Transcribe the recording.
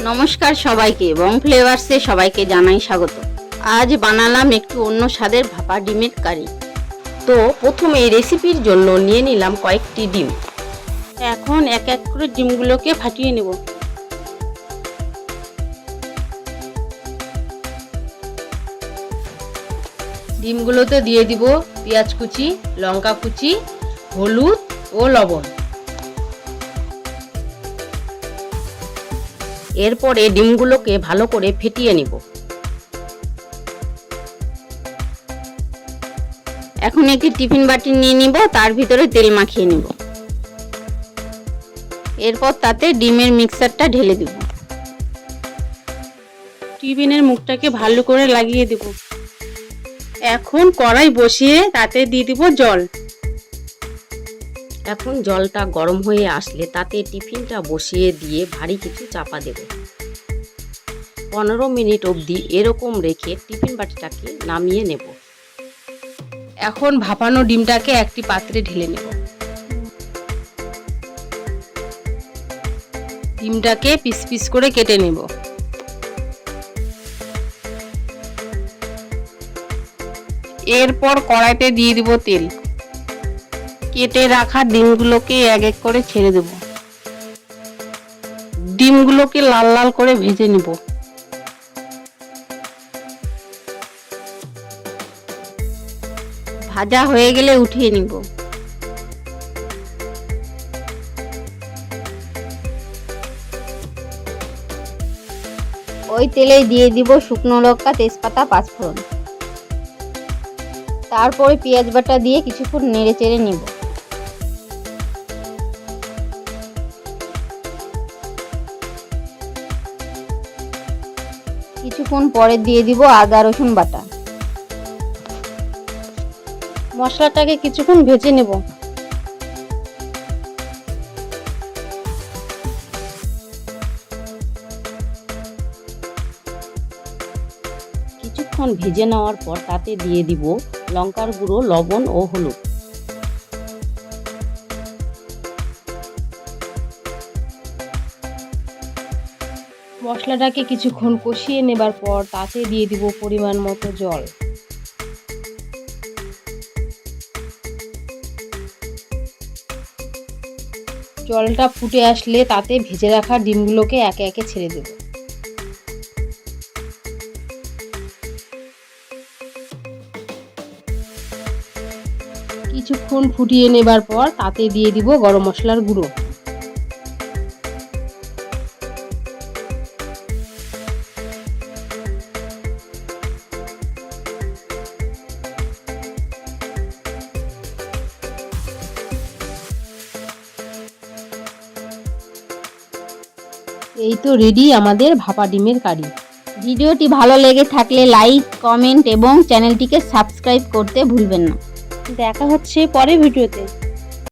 নমস্কার সবাইকে, বং ফ্লেভার্সে সবাইকে জানাই স্বাগত। আজ বানালাম একটু অন্য স্বাদের ভাপা ডিমের কারি। তো প্রথমে এই রেসিপির জন্য নিয়ে নিলাম কয়েকটি ডিম। এখন এক এক করে ডিমগুলোকে ফাটিয়ে নেব। ডিমগুলোতে দিয়ে দিব পেঁয়াজ কুচি, লঙ্কা কুচি, হলুদ ও লবণ। এরপরে ডিমগুলোকে ভালো করে ফেটিয়ে নিব। এখন একটি টিফিন বাটি নিয়ে নিব, তার ভিতরে তেল মাখিয়ে নিব। এরপর তাতে ডিমের মিক্সচারটা ঢেলে দেব। টিফিনের মুখটাকে ভালো করে লাগিয়ে দেব। এখন কড়াই বসিয়ে তাতে দিয়ে দিব জল। এখন জলটা গরম হয়ে আসলে তাতে টিফিনটা বসিয়ে দিয়ে ভারী কিছু চাপা দেব। 15 মিনিট অবধি এরকম রেখে টিফিন বাটিটাকে নামিয়ে নেব। এখন ভাপানো ডিমটাকে একটি পাত্রে ঢেলে নেব। ডিমটাকে পিস পিস করে কেটে নেব। এরপর কড়াইতে দিয়ে দিব তেল। কেটে রাখা ডিমগুলোকে এক এক করে ছেড়ে দেব। ডিমগুলোকে লাল লাল করে ভেজে নেব। ভাজা হয়ে গেলে উঠিয়ে নিব। ওই তেলেই দিয়ে দিব শুকনো লঙ্কা, তেজপাতা, পাঁচফোড়ন। তারপরে পেঁয়াজ বাটা দিয়ে কিছুক্ষণ নেড়ে চেড়ে নিব। কিছুক্ষণ পরে দিয়ে দিব আদা রসুন বাটা। মশলাটাকে কিছুক্ষণ ভেজে নেব। কিছুক্ষণ ভেজে নেওয়ার পর তাতে দিয়ে দিব লঙ্কার গুঁড়ো, লবণ ও হলুদ। মশলাটাকে কিছুক্ষণ কষিয়ে নেবার পর তাতে দিয়ে দিব পরিমাণ মতো জল। জলটা ফুটে আসলে তাতে ভেজে রাখা ডিমগুলোকে একে একে ছেড়ে দেব। কিছুক্ষণ ফুটিয়ে নেবার পর তাতে দিয়ে দিব গরম মশলার গুঁড়ো। এই তো রেডি আমাদের ভাপা ডিমের কারি। ভিডিওটি ভালো লেগে থাকলে লাইক, কমেন্ট এবং চ্যানেলটিকে সাবস্ক্রাইব করতে ভুলবেন না। দেখা হচ্ছে পরের ভিডিওতে।